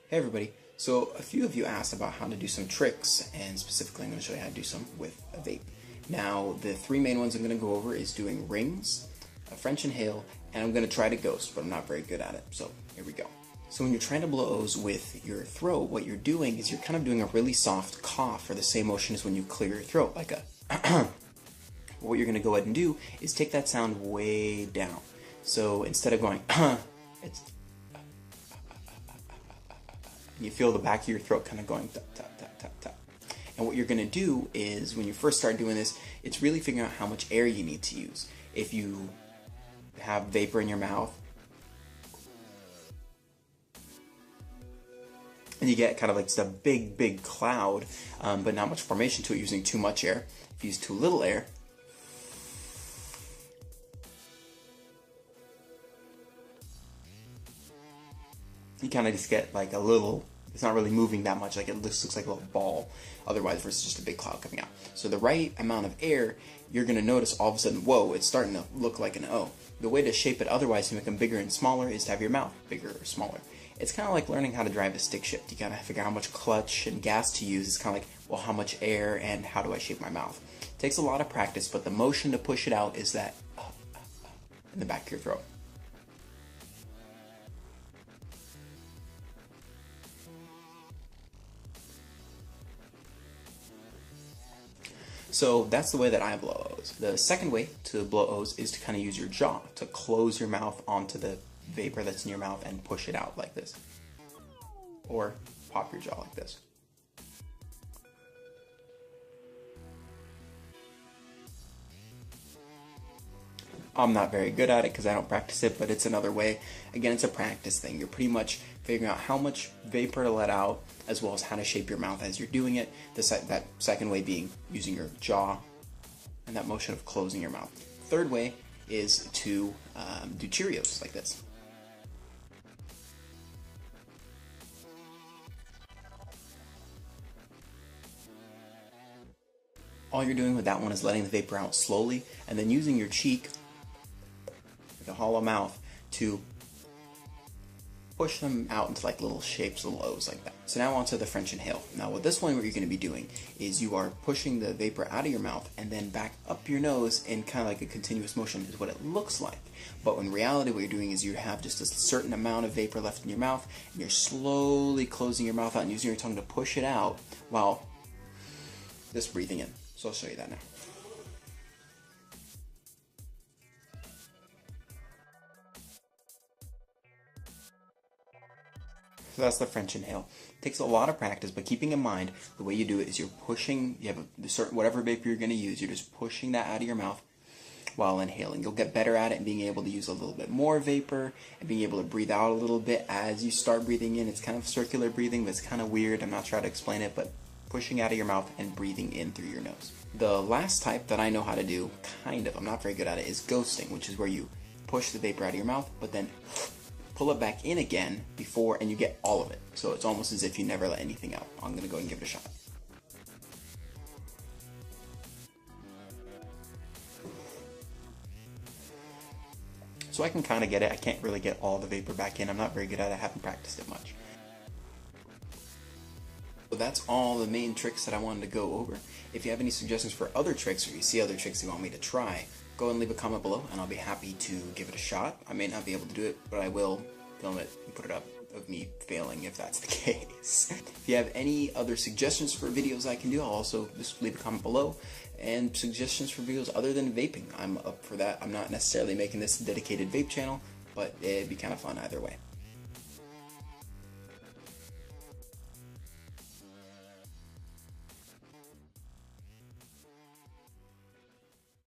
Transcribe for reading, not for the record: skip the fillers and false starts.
Hey everybody, so a few of you asked about how to do some tricks, and specifically I'm going to show you how to do some with a vape. Now the three main ones I'm going to go over is doing rings, a French inhale, and I'm going to try to ghost, but I'm not very good at it, so here we go. So when you're trying to blow O's with your throat, what you're doing is you're kind of doing a really soft cough, or the same motion as when you clear your throat, like a what you're going to go ahead and do is take that sound way down. So instead of going it's you feel the back of your throat kind of going tap, tap, tap, tap, tap. And what you're going to do is, when you first start doing this, it's really figuring out how much air you need to use. If you have vapor in your mouth, and you get kind of like just a big, big cloud, but not much formation to it using too much air. If you use too little air, you kind of just get like a little, it's not really moving that much, like it looks like a little ball otherwise versus just a big cloud coming out. So the right amount of air, you're going to notice all of a sudden, whoa, it's starting to look like an O. The way to shape it otherwise to make them bigger and smaller is to have your mouth bigger or smaller. It's kind of like learning how to drive a stick shift. You got to figure out how much clutch and gas to use. It's kind of like, well, how much air and how do I shape my mouth? It takes a lot of practice, but the motion to push it out is that in the back of your throat. So that's the way that I blow O's. The second way to blow O's is to kind of use your jaw to close your mouth onto the vapor that's in your mouth and push it out like this. Or pop your jaw like this. I'm not very good at it because I don't practice it, but it's another way. Again, it's a practice thing. You're pretty much figuring out how much vapor to let out, as well as how to shape your mouth as you're doing it. That second way being using your jaw and that motion of closing your mouth. Third way is to do Cheerios like this. All you're doing with that one is letting the vapor out slowly, and then using your cheek, the hollow mouth, to push them out into like little shapes, little O's like that. So now onto the French inhale. Now with this one, what you're going to be doing is you are pushing the vapor out of your mouth and then back up your nose in kind of like a continuous motion is what it looks like. But in reality, what you're doing is you have just a certain amount of vapor left in your mouth, and you're slowly closing your mouth out and using your tongue to push it out while just breathing in. So I'll show you that now. So that's the French inhale. It takes a lot of practice, but keeping in mind, the way you do it is you're pushing, you have a certain, whatever vapor you're going to use, you're just pushing that out of your mouth while inhaling. You'll get better at it and being able to use a little bit more vapor and being able to breathe out a little bit as you start breathing in. It's kind of circular breathing, but it's kind of weird. I'm not trying to explain it, but pushing out of your mouth and breathing in through your nose. The last type that I know how to do, kind of, I'm not very good at it, is ghosting, which is where you push the vapor out of your mouth, but then pull it back in again before, and you get all of it. So it's almost as if you never let anything out. I'm going to go and give it a shot. So I can kind of get it. I can't really get all the vapor back in. I'm not very good at it. I haven't practiced it much. So that's all the main tricks that I wanted to go over. If you have any suggestions for other tricks, or you see other tricks you want me to try, go and leave a comment below and I'll be happy to give it a shot. I may not be able to do it, but I will film it and put it up of me failing if that's the case. If you have any other suggestions for videos I can do, I'll also just leave a comment below. And suggestions for videos other than vaping, I'm up for that. I'm not necessarily making this a dedicated vape channel, but it'd be kind of fun either way.